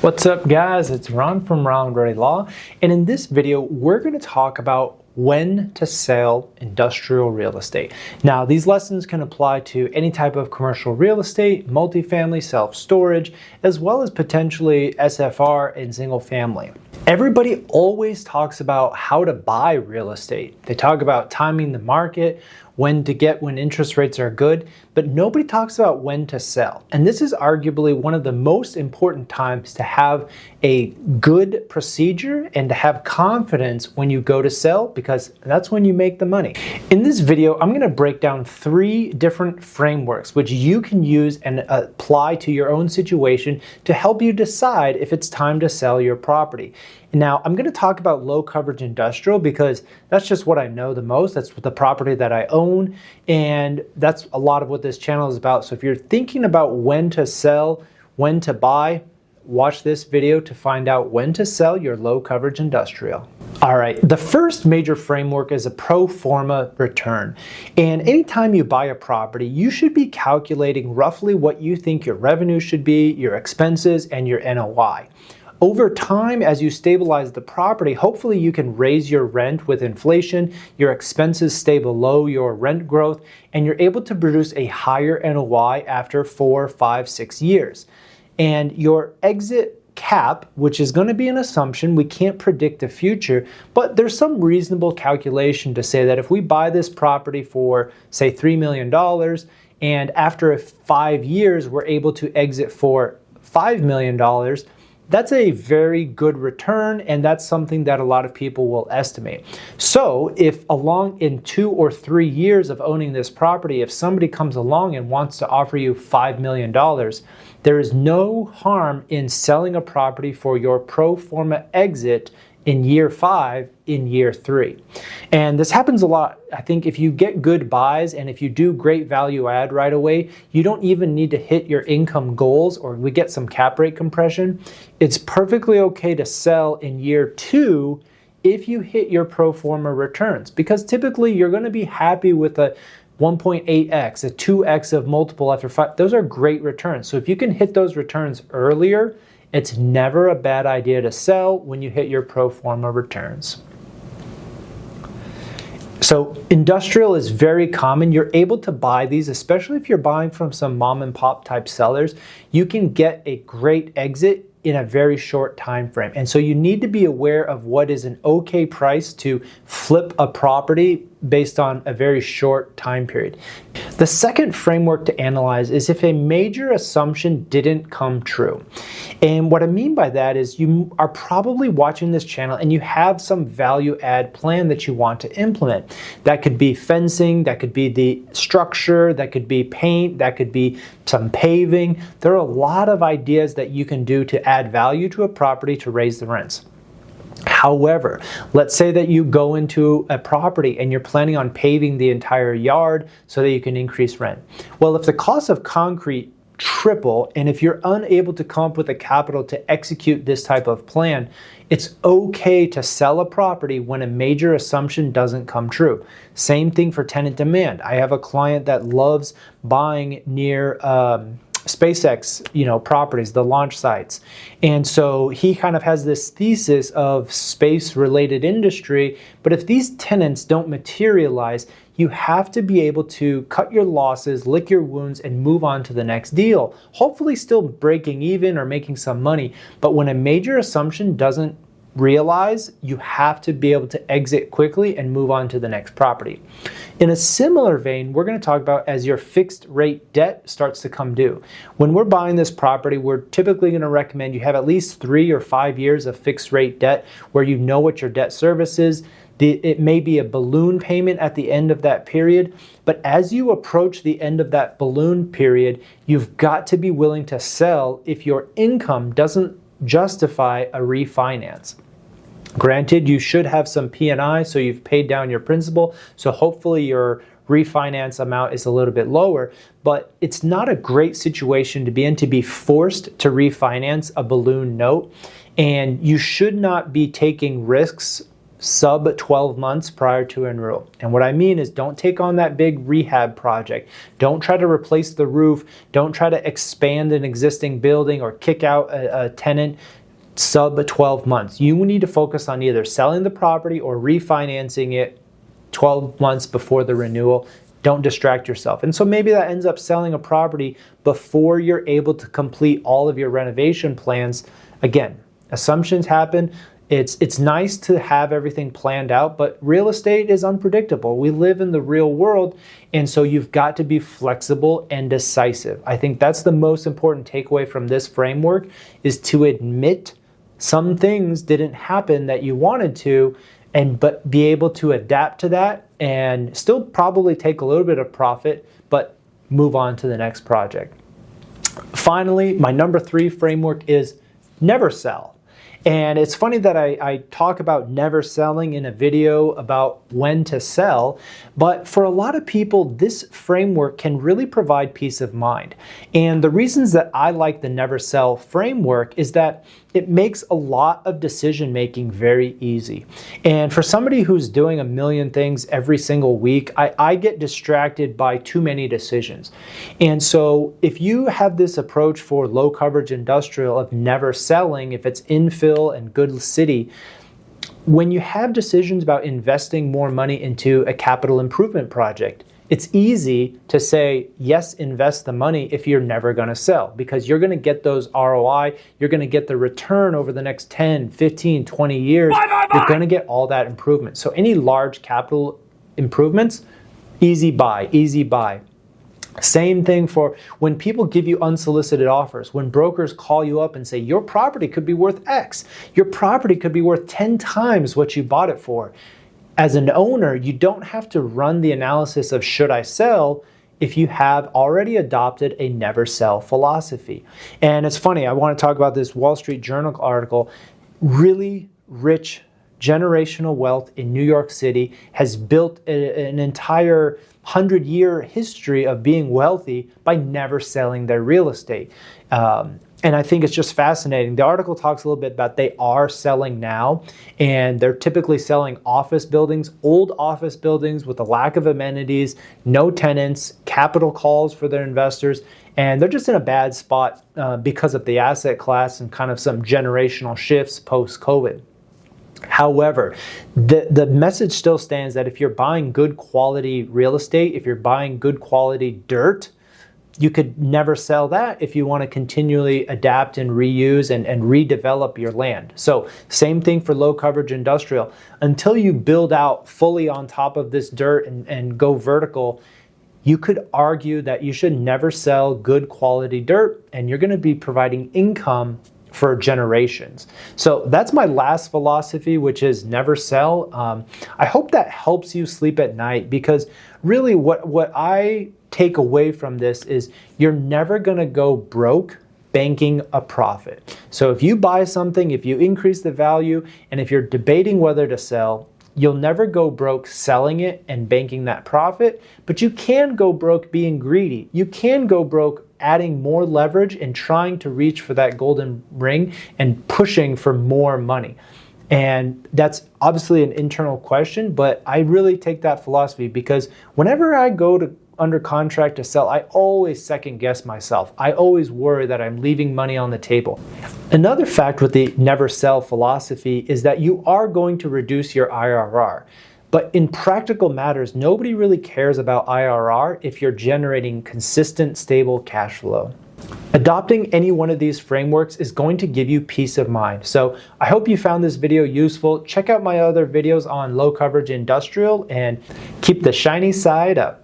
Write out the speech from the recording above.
What's up, guys? It's Ron from Ron Ready Law, and in this video we're going to talk about when to sell industrial real estate. Now, these lessons can apply to any type of commercial real estate, multifamily, self-storage, as well as potentially SFR and single family. Everybody always talks about how to buy real estate. They talk about timing the market, when to get when interest rates are good, but nobody talks about when to sell. And this is arguably one of the most important times to have a good procedure and to have confidence when you go to sell, because that's when you make the money. In this video, I'm going to break down 3 different frameworks which you can use and apply to your own situation to help you decide if it's time to sell your property. Now, I'm going to talk about low coverage industrial because that's just what I know the most. That's the property that I own, and that's a lot of what this channel is about. So if you're thinking about when to sell, when to buy, watch this video to find out when to sell your low coverage industrial. All right, the first major framework is a pro forma return. And anytime you buy a property, you should be calculating roughly what you think your revenue should be, your expenses, and your NOI. Over time, as you stabilize the property, hopefully you can raise your rent with inflation, your expenses stay below your rent growth, and you're able to produce a higher NOI after 4, 5, 6 years. And your exit cap, which is going to be an assumption, we can't predict the future, but there's some reasonable calculation to say that if we buy this property for, say, $3 million, and after 5 years we're able to exit for $5 million, that's a very good return, and that's something that a lot of people will estimate. So if in 2 or 3 years of owning this property, if somebody comes along and wants to offer you $5 million, there is no harm in selling a property for your pro forma exit in year 5, in year 3. And this happens a lot. I think if you get good buys and if you do great value add right away, you don't even need to hit your income goals or we get some cap rate compression. It's perfectly okay to sell in year 2 if you hit your pro forma returns, because typically you're going to be happy with a 1.8x, a 2x of multiple after 5. Those are great returns. So if you can hit those returns earlier, it's never a bad idea to sell when you hit your pro forma returns. So industrial is very common. You're able to buy these, especially if you're buying from some mom and pop type sellers. You can get a great exit in a very short time frame. And so you need to be aware of what is an okay price to flip a property based on a very short time period. The second framework to analyze is if a major assumption didn't come true. And what I mean by that is you are probably watching this channel and you have some value add plan that you want to implement. That could be fencing, that could be the structure, that could be paint, that could be some paving. There are a lot of ideas that you can do to add value to a property to raise the rents. However, let's say that you go into a property and you're planning on paving the entire yard so that you can increase rent. Well, if the cost of concrete triple and if you're unable to come up with the capital to execute this type of plan, it's okay to sell a property when a major assumption doesn't come true. Same thing for tenant demand. I have a client that loves buying near SpaceX, properties, the launch sites. And so he kind of has this thesis of space-related industry, but if these tenants don't materialize, you have to be able to cut your losses, lick your wounds, and move on to the next deal. Hopefully still breaking even or making some money, but when a major assumption doesn't realize, you have to be able to exit quickly and move on to the next property. In a similar vein, we're going to talk about as your fixed rate debt starts to come due. When we're buying this property, we're typically going to recommend you have at least 3 or 5 years of fixed rate debt where you know what your debt service is. It may be a balloon payment at the end of that period, but as you approach the end of that balloon period, you've got to be willing to sell if your income doesn't justify a refinance. Granted, you should have some P&I, so you've paid down your principal, so hopefully your refinance amount is a little bit lower, but it's not a great situation to be in, to be forced to refinance a balloon note, and you should not be taking risks sub 12 months prior to renewal. And what I mean is don't take on that big rehab project. Don't try to replace the roof. Don't try to expand an existing building or kick out a tenant sub 12 months. You need to focus on either selling the property or refinancing it 12 months before the renewal. Don't distract yourself. And so maybe that ends up selling a property before you're able to complete all of your renovation plans. Again, assumptions happen. It's nice to have everything planned out, but real estate is unpredictable. We live in the real world, and so you've got to be flexible and decisive. I think that's the most important takeaway from this framework, is to admit some things didn't happen that you wanted to, but be able to adapt to that and still probably take a little bit of profit, but move on to the next project. Finally, my number 3 framework is never sell. And it's funny that I talk about never selling in a video about when to sell, but for a lot of people, this framework can really provide peace of mind. And the reasons that I like the never sell framework is that it makes a lot of decision making very easy. And for somebody who's doing a million things every single week, I get distracted by too many decisions. And so if you have this approach for low coverage industrial of never selling, if it's infill and good city, when you have decisions about investing more money into a capital improvement project, it's easy to say, yes, invest the money if you're never going to sell, because you're going to get those ROI, you're going to get the return over the next 10, 15, 20 years. You're going to get all that improvement. So any large capital improvements, easy buy, easy buy. Same thing for when people give you unsolicited offers, when brokers call you up and say, your property could be worth X, your property could be worth 10 times what you bought it for. As an owner, you don't have to run the analysis of should I sell if you have already adopted a never sell philosophy. And it's funny, I want to talk about this Wall Street Journal article. Really rich generational wealth in New York City has built an entire 100-year history of being wealthy by never selling their real estate. And I think it's just fascinating. The article talks a little bit about they are selling now, and they're typically selling office buildings, old office buildings with a lack of amenities, no tenants, capital calls for their investors, and they're just in a bad spot because of the asset class and kind of some generational shifts post-COVID. However, the message still stands that if you're buying good quality real estate, if you're buying good quality dirt, you could never sell that if you want to continually adapt and reuse and redevelop your land. So same thing for low coverage industrial. Until you build out fully on top of this dirt and go vertical, you could argue that you should never sell good quality dirt, and you're going to be providing income for generations. So that's my last philosophy, which is never sell. I hope that helps you sleep at night, because really what I take away from this is you're never going to go broke banking a profit. So if you buy something, if you increase the value, and if you're debating whether to sell, you'll never go broke selling it and banking that profit, but you can go broke being greedy. You can go broke adding more leverage and trying to reach for that golden ring and pushing for more money. And that's obviously an internal question, but I really take that philosophy, because whenever I go to under contract to sell, I always second guess myself. I always worry that I'm leaving money on the table. Another fact with the never sell philosophy is that you are going to reduce your IRR. But in practical matters, nobody really cares about IRR if you're generating consistent, stable cash flow. Adopting any one of these frameworks is going to give you peace of mind. So I hope you found this video useful. Check out my other videos on low coverage industrial and keep the shiny side up.